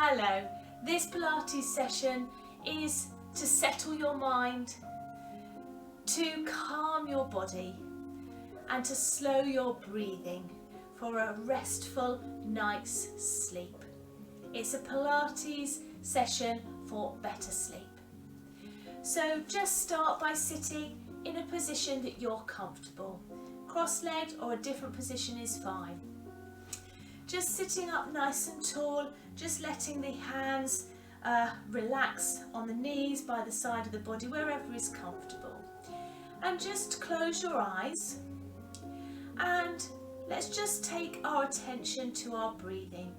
Hello, this Pilates session is to settle your mind, to calm your body and to slow your breathing for a restful night's sleep. It's a Pilates session for better sleep. So just start by sitting in a position that you're comfortable. Cross-legged or a different position is fine. Just sitting up nice and tall, just letting the hands relax on the knees, by the side of the body, wherever is comfortable. And just close your eyes and let's just take our attention to our breathing.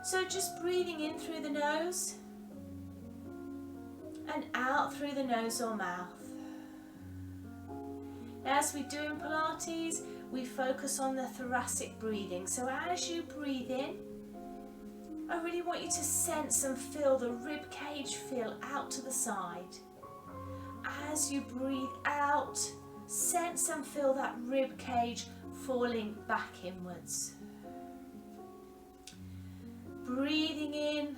So just breathing in through the nose and out through the nose or mouth. As we do in Pilates, we focus on the thoracic breathing. So as you breathe in, I really want you to sense and feel the rib cage feel out to the side. As you breathe out, sense and feel that rib cage falling back inwards. Breathing in,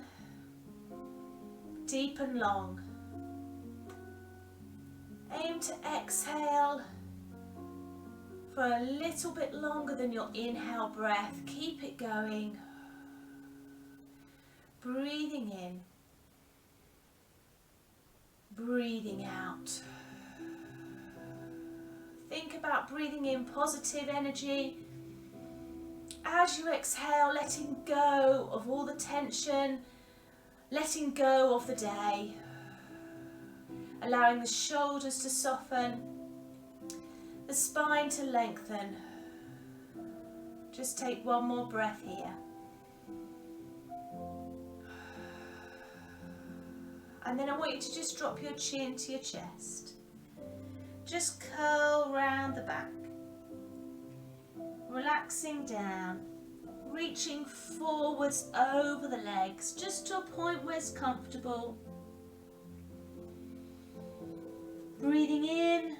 deep and long. Aim to exhale for a little bit longer than your inhale breath. Keep it going. Breathing in, breathing out. Think about breathing in positive energy. As you exhale, letting go of all the tension, letting go of the day, allowing the shoulders to soften, the spine to lengthen. Just take one more breath here. And then I want you to just drop your chin to your chest. Just curl round the back. Relaxing down. Reaching forwards over the legs, just to a point where it's comfortable. Breathing in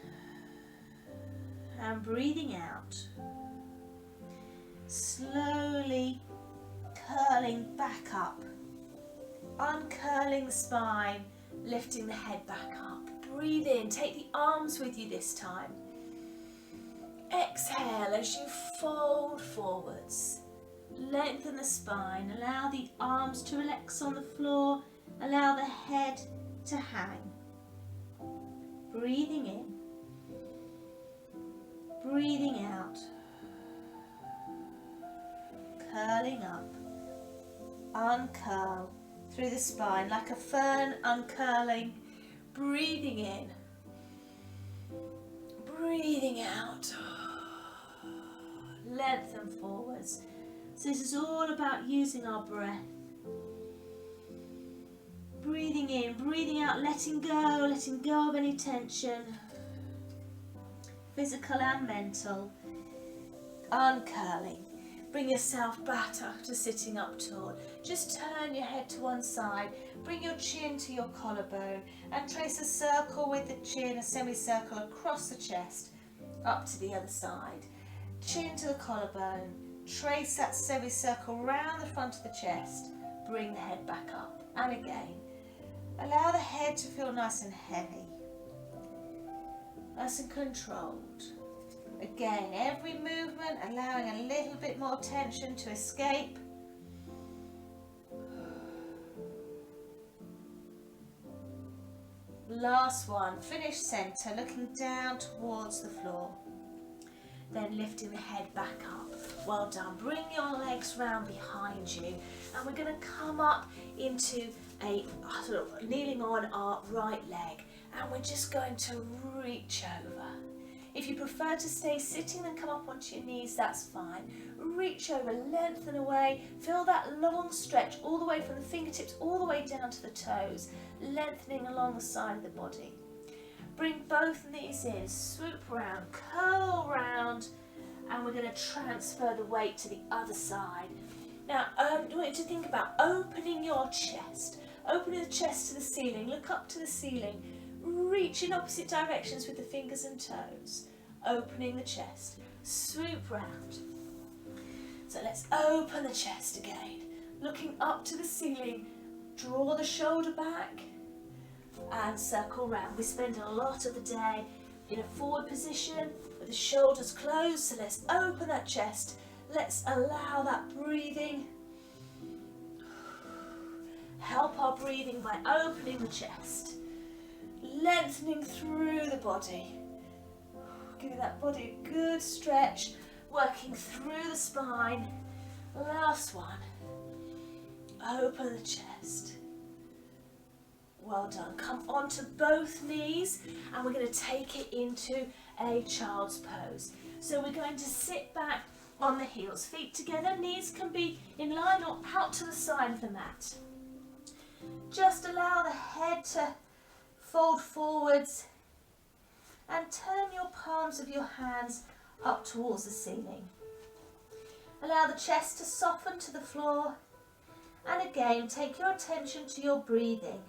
and breathing out. Slowly curling back up. Uncurling the spine, lifting the head back up. Breathe in, take the arms with you this time. Exhale as you fold forwards. Lengthen the spine, allow the arms to relax on the floor, allow the head to hang. Breathing in, breathing out. Curling up, uncurl through the spine like a fern uncurling. Breathing in, breathing out. Lengthen forwards. So this is all about using our breath. Breathing in, breathing out, letting go of any tension, physical and mental. Uncurling. Bring yourself back up to sitting up tall. Just turn your head to one side. Bring your chin to your collarbone and trace a circle with the chin, a semicircle across the chest, up to the other side. Chin to the collarbone. Trace that semicircle round the front of the chest. Bring the head back up. And again. Allow the head to feel nice and heavy. Nice and controlled. Again, every movement allowing a little bit more tension to escape. Last one, finish centre, looking down towards the floor. Then lifting the head back up. Well done. Bring your legs round behind you and we're going to come up into a sort of kneeling on our right leg and we're just going to reach over. If you prefer to stay sitting and come up onto your knees, that's fine. Reach over, lengthen away, feel that long stretch all the way from the fingertips all the way down to the toes, lengthening along the side of the body. Bring both knees in, swoop round, curl round, and we're going to transfer the weight to the other side. Now, I want you to think about opening your chest. Opening the chest to the ceiling, look up to the ceiling. Reach in opposite directions with the fingers and toes. Opening the chest. Swoop round. So let's open the chest again. looking up to the ceiling. Draw the shoulder back and circle round. We spend a lot of the day in a forward position with the shoulders closed, so let's open that chest. Let's allow that breathing. Help our breathing by opening the chest, lengthening through the body. Giving that body a good stretch, working through the spine. Last one. Open the chest. Well done. Come onto both knees and we're going to take it into a child's pose. So we're going to sit back on the heels, feet together, knees can be in line or out to the side of the mat. Just allow the head to fold forwards and turn your palms of your hands up towards the ceiling. Allow the chest to soften to the floor, and again take your attention to your breathing.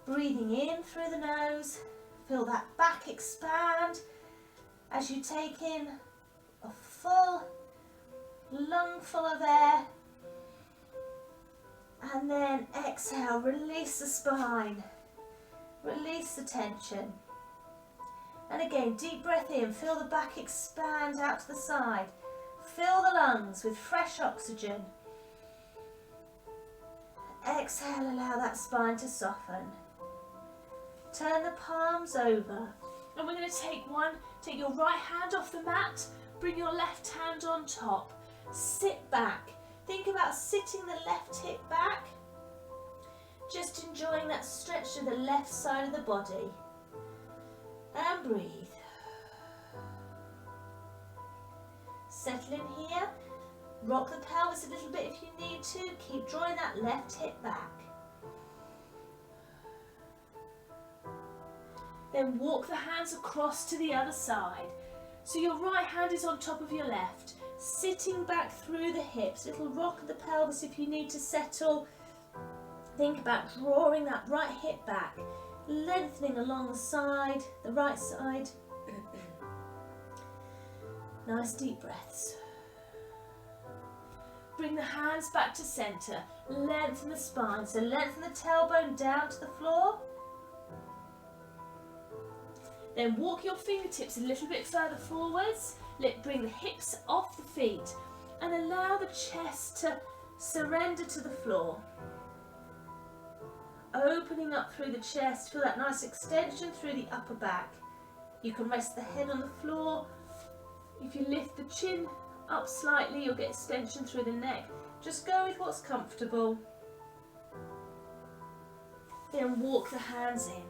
Breathing in through the nose, feel that back expand as you take in a full lungful of air, and then exhale, release the spine, release the tension. And again, deep breath in, feel the back expand out to the side. Fill the lungs with fresh oxygen. Exhale, allow that spine to soften. Turn the palms over. And we're going to take your right hand off the mat, bring your left hand on top. Sit back. Think about sitting the left hip back. Just enjoying that stretch to the left side of the body. And breathe. Settle in here. Rock the pelvis a little bit if you need to. Keep drawing that left hip back. Then walk the hands across to the other side. So your right hand is on top of your left. Sitting back through the hips. Little rock of the pelvis if you need to settle. Think about drawing that right hip back. Lengthening along the side, the right side. Nice deep breaths. Bring the hands back to centre. Lengthen the spine. So lengthen the tailbone down to the floor. Then walk your fingertips a little bit further forwards. Bring the hips off the feet. And allow the chest to surrender to the floor. Opening up through the chest, feel that nice extension through the upper back. You can rest the head on the floor. If you lift the chin up slightly, you'll get extension through the neck. Just go with what's comfortable. Then walk the hands in.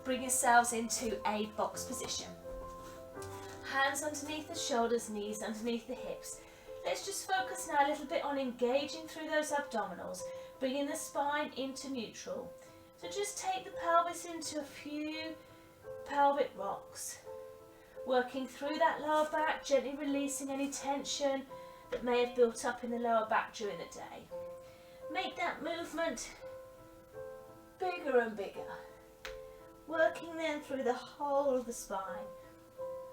Bring yourselves into a box position. Hands underneath the shoulders, knees underneath the hips. Let's just focus now a little bit on engaging through those abdominals. Bringing the spine into neutral. So just take the pelvis into a few pelvic rocks. Working through that lower back, gently releasing any tension that may have built up in the lower back during the day. Make that movement bigger and bigger. Working then through the whole of the spine.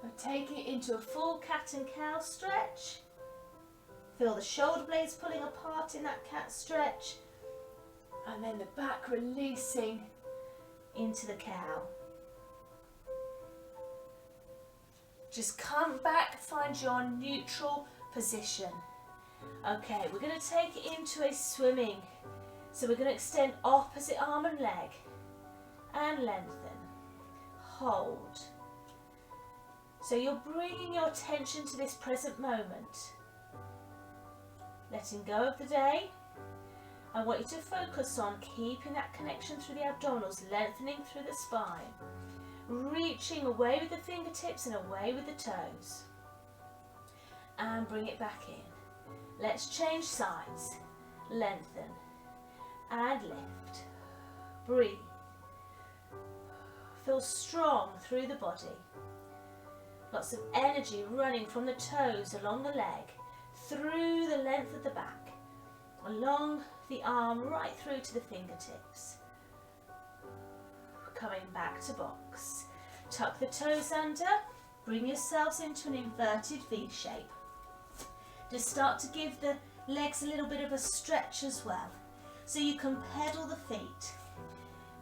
And taking it into a full cat and cow stretch. Feel the shoulder blades pulling apart in that cat stretch. And then the back releasing into the cow. Just come back, find your neutral position. Okay, we're going to take it into a swimming. So we're going to extend opposite arm and leg. And lengthen. Hold. So you're bringing your attention to this present moment. Letting go of the day. I want you to focus on keeping that connection through the abdominals, lengthening through the spine. Reaching away with the fingertips and away with the toes. And bring it back in. Let's change sides. Lengthen. And lift. Breathe. Feel strong through the body. Lots of energy running from the toes along the leg, through the length of the back, along the arm right through to the fingertips. Coming back to box. Tuck the toes under, bring yourselves into an inverted V shape. Just start to give the Legs a little bit of a stretch as well. So you can pedal the feet,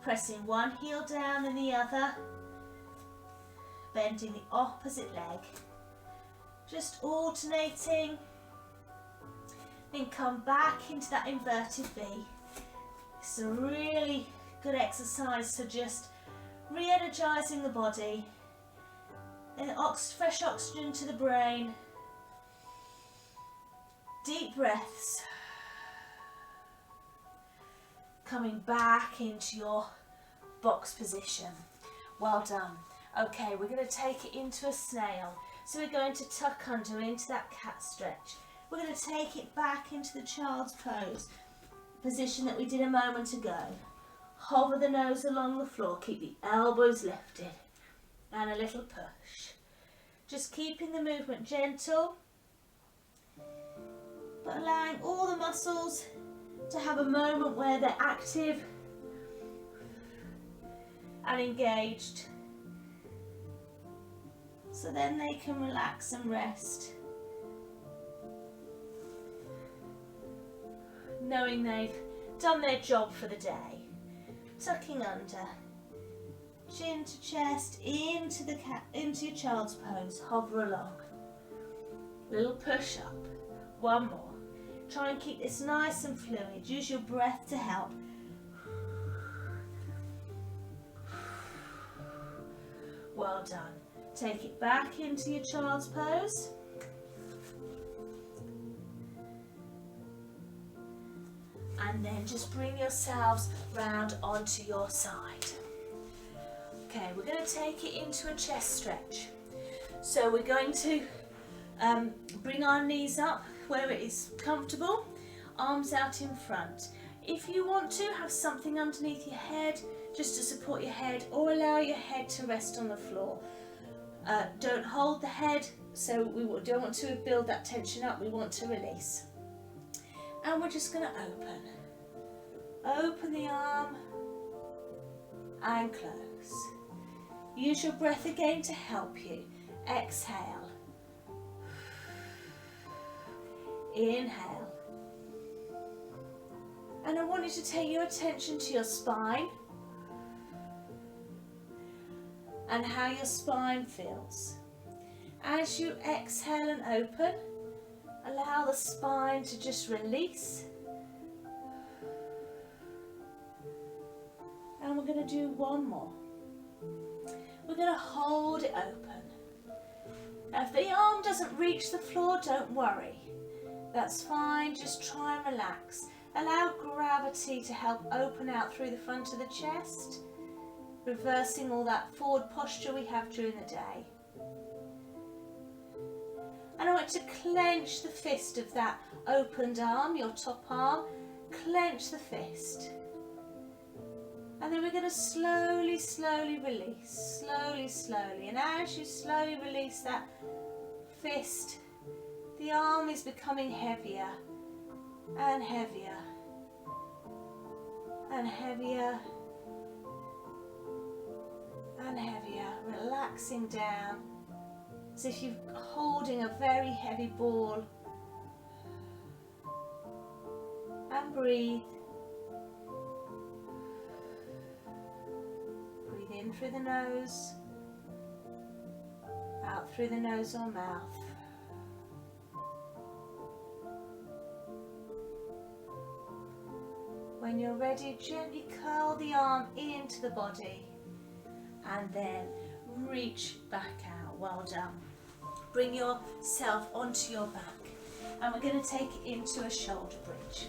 pressing one heel down and the other, bending the opposite leg, just alternating, then come back into that inverted V. It's a really good exercise for just re-energizing the body, then fresh oxygen to the brain, deep breaths, coming back into your box position. Well done. Okay, we're going to take it into a snail. So we're going to tuck under into that cat stretch. We're going to take it back into the child's pose, position that we did a moment ago. Hover the nose along the floor, keep the elbows lifted, and a little push. Just keeping the movement gentle, but allowing all the muscles to have a moment where they're active and engaged, so then they can relax and rest, knowing they've done their job for the day. Tucking under, chin to chest, into your child's pose, hover along. Little push up, one more. Try and keep this nice and fluid. Use your breath to help. Well done. Take it back into your child's pose. And then just bring yourselves round onto your side. Okay, we're going to take it into a chest stretch. So we're going to bring our knees up where it is comfortable, arms out in front. If you want to, have something underneath your head just to support your head, or allow your head to rest on the floor. Don't hold the head, so we don't want to build that tension up, we want to release. And we're just going to open the arm and close. Use your breath again to help you. Exhale, inhale, and I want you to take your attention to your spine and how your spine feels. As you exhale and open, allow the spine to just release. And we're going to do one more. We're going to hold it open. Now if the arm doesn't reach the floor, don't worry. That's fine, just try and relax. Allow gravity to help open out through the front of the chest, reversing all that forward posture we have during the day. And I want to clench the fist of that opened arm, your top arm. Clench the fist. And then we're going to slowly, slowly release. Slowly, slowly. And as you slowly release that fist, the arm is becoming heavier and heavier and heavier and heavier. Relaxing down as if you're holding a very heavy ball. And breathe. Breathe in through the nose, out through the nose or mouth. When you're ready, gently curl the arm into the body and then reach back out. Well done. Bring yourself onto your back and we're going to take it into a shoulder bridge.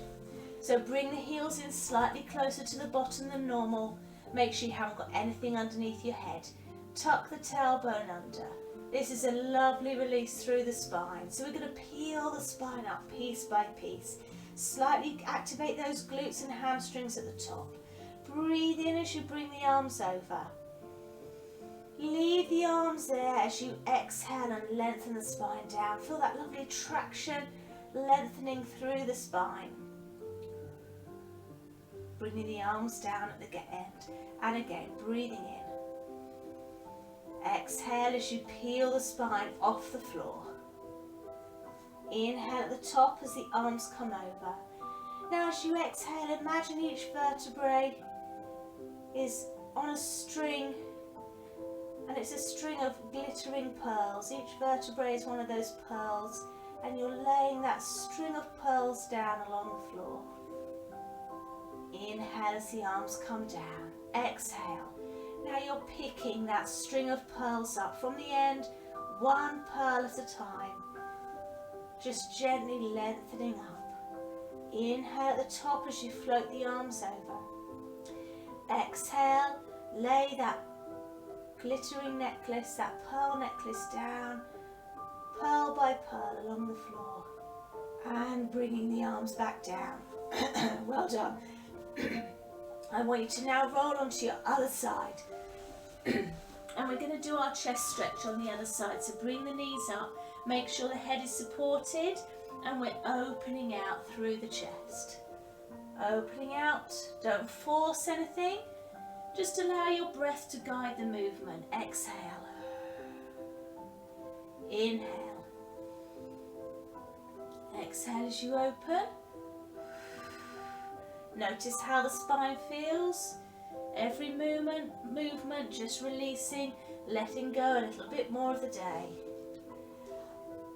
So bring the heels in slightly closer to the bottom than normal. Make sure you haven't got anything underneath your head. Tuck the tailbone under. This is a lovely release through the spine. So we're going to peel the spine up piece by piece. Slightly activate those glutes and hamstrings at the top. Breathe in as you bring the arms over. Leave the arms there as you exhale and lengthen the spine down. Feel that lovely traction lengthening through the spine. Bringing the arms down at the end. And again, breathing in. Exhale as you peel the spine off the floor. Inhale at the top as the arms come over. Now as you exhale, imagine each vertebrae is on a string, and it's a string of glittering pearls. Each vertebrae is one of those pearls, and you're laying that string of pearls down along the floor. Inhale as the arms come down. Exhale. Now you're picking that string of pearls up from the end, one pearl at a time. Just gently lengthening up. Inhale at the top as you float the arms over. Exhale, lay that glittering necklace, that pearl necklace down, pearl by pearl along the floor. And bringing the arms back down. Well done. I want you to now roll onto your other side. And we're going to do our chest stretch on the other side. So bring the knees up, make sure the head is supported, and we're opening out through the chest. Opening out, don't force anything, just allow your breath to guide the movement. Exhale. Inhale. Exhale as you open. Notice how the spine feels. Every movement just releasing, letting go a little bit more of the day.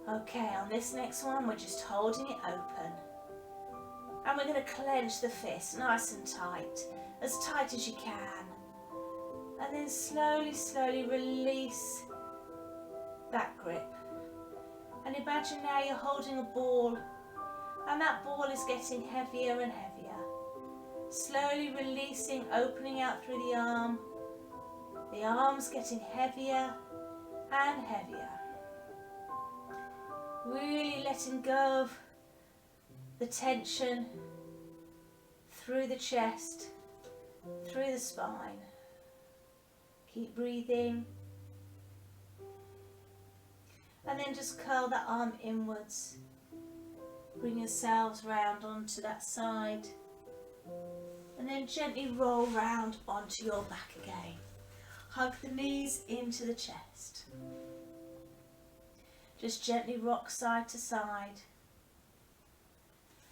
Okay, on this next one, we're just holding it open. And we're going to clench the fist nice and tight as you can. And then slowly, slowly release that grip. And imagine now you're holding a ball, and that ball is getting heavier and heavier. Slowly releasing, opening out through the arms getting heavier and heavier. Really letting go of the tension through the chest, through the spine. Keep breathing. And then just curl that arm inwards. Bring yourselves round onto that side. And then gently roll round onto your back again. Hug the knees into the chest. Just gently rock side to side.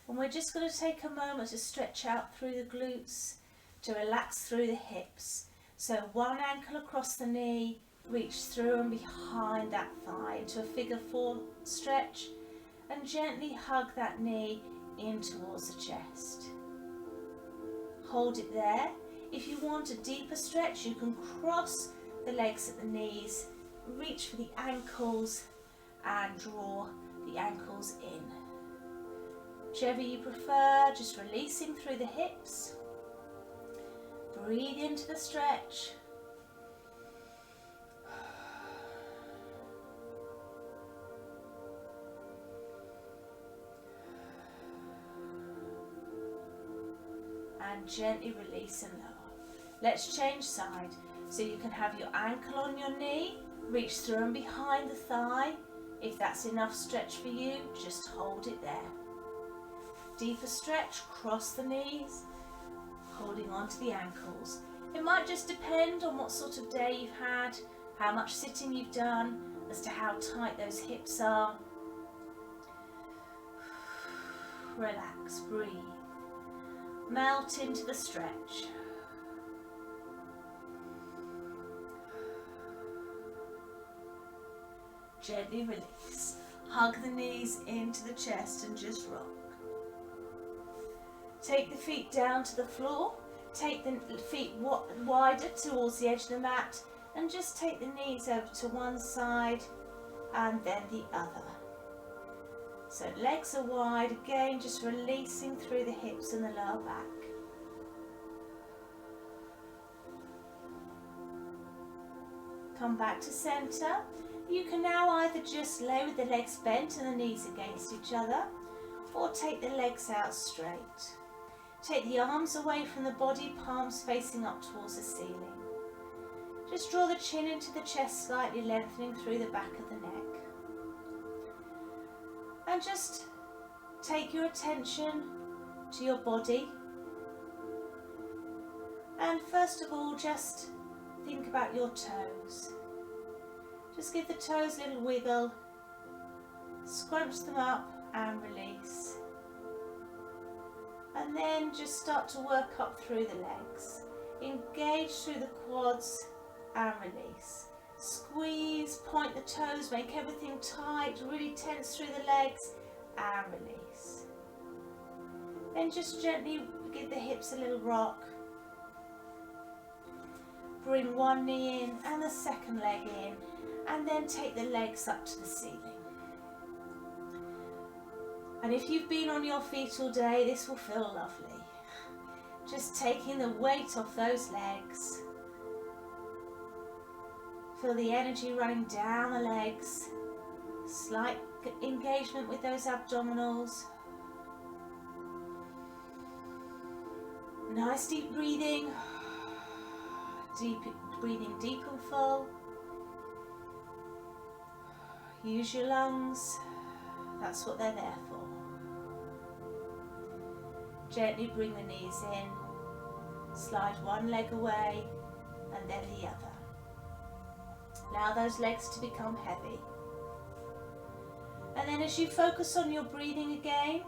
And we're just going to take a moment to stretch out through the glutes, to relax through the hips. So one ankle across the knee, reach through and behind that thigh into a figure 4 stretch, and gently hug that knee in towards the chest. Hold it there. If you want a deeper stretch, you can cross the legs at the knees, reach for the ankles and draw the ankles in. Whichever you prefer, just releasing through the hips. Breathe into the stretch. And gently release and lower. Let's change side. So you can have your ankle on your knee, reach through and behind the thigh. If that's enough stretch for you, just hold it there. Deeper stretch, cross the knees, holding on to the ankles. It might just depend on what sort of day you've had, how much sitting you've done, as to how tight those hips are. Relax, breathe. Melt into the stretch. Gently release. Hug the knees into the chest and just rock. Take the feet down to the floor. Take the feet wider towards the edge of the mat, and just take the knees over to one side and then the other. So legs are wide, again just releasing through the hips and the lower back. Come back to centre. You can now either just lay with the legs bent and the knees against each other, or take the legs out straight. Take the arms away from the body, palms facing up towards the ceiling. Just draw the chin into the chest, slightly lengthening through the back of the neck. And just take your attention to your body. And first of all, just think about your toes. Just give the toes a little wiggle Scrunch them up and release. And then just start to work up through the legs. Engage through the quads and release. Squeeze, point the toes, make everything tight, really tense through the legs and release. Then just gently give the hips a little rock. Bring one knee in and the second leg in, and then take the legs up to the ceiling. And if you've been on your feet all day, this will feel lovely. Just taking the weight off those legs. Feel the energy running down the legs. Slight engagement with those abdominals. Nice deep breathing. Breathing deep and full. Use your lungs. That's what they're there for. Gently bring the knees in. Slide one leg away and then the other. Allow those legs to become heavy. And then as you focus on your breathing again,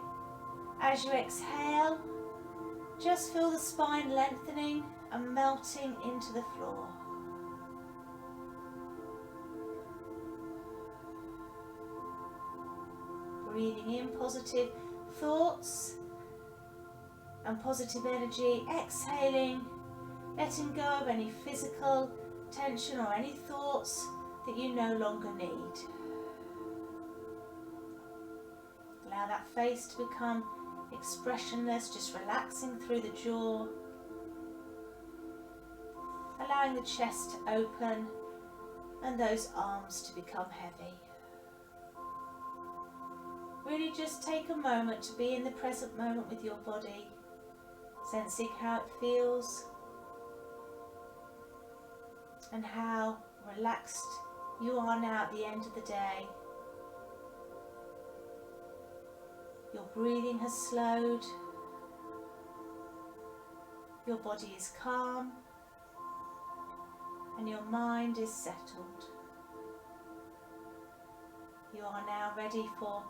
as you exhale, just feel the spine lengthening and melting into the floor. Breathing in positive thoughts and positive energy, exhaling, letting go of any physical tension or any thoughts that you no longer need. Allow that face to become expressionless, just relaxing through the jaw, allowing the chest to open and those arms to become heavy. Really just take a moment to be in the present moment with your body, sensing how it feels and how relaxed you are now at the end of the day. Your breathing has slowed, your body is calm, and your mind is settled. You are now ready for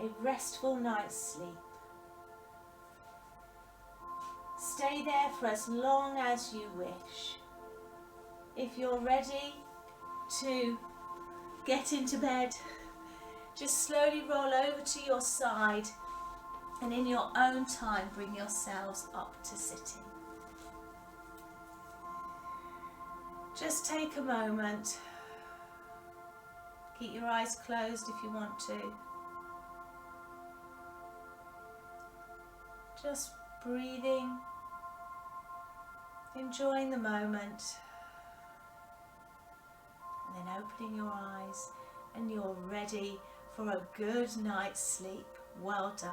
a restful night's sleep. Stay there for as long as you wish. If you're ready to get into bed, just slowly roll over to your side and in your own time bring yourselves up to sitting. Just take a moment. Keep your eyes closed if you want to. Just breathing, enjoying the moment, and then opening your eyes and you're ready for a good night's sleep. Well done.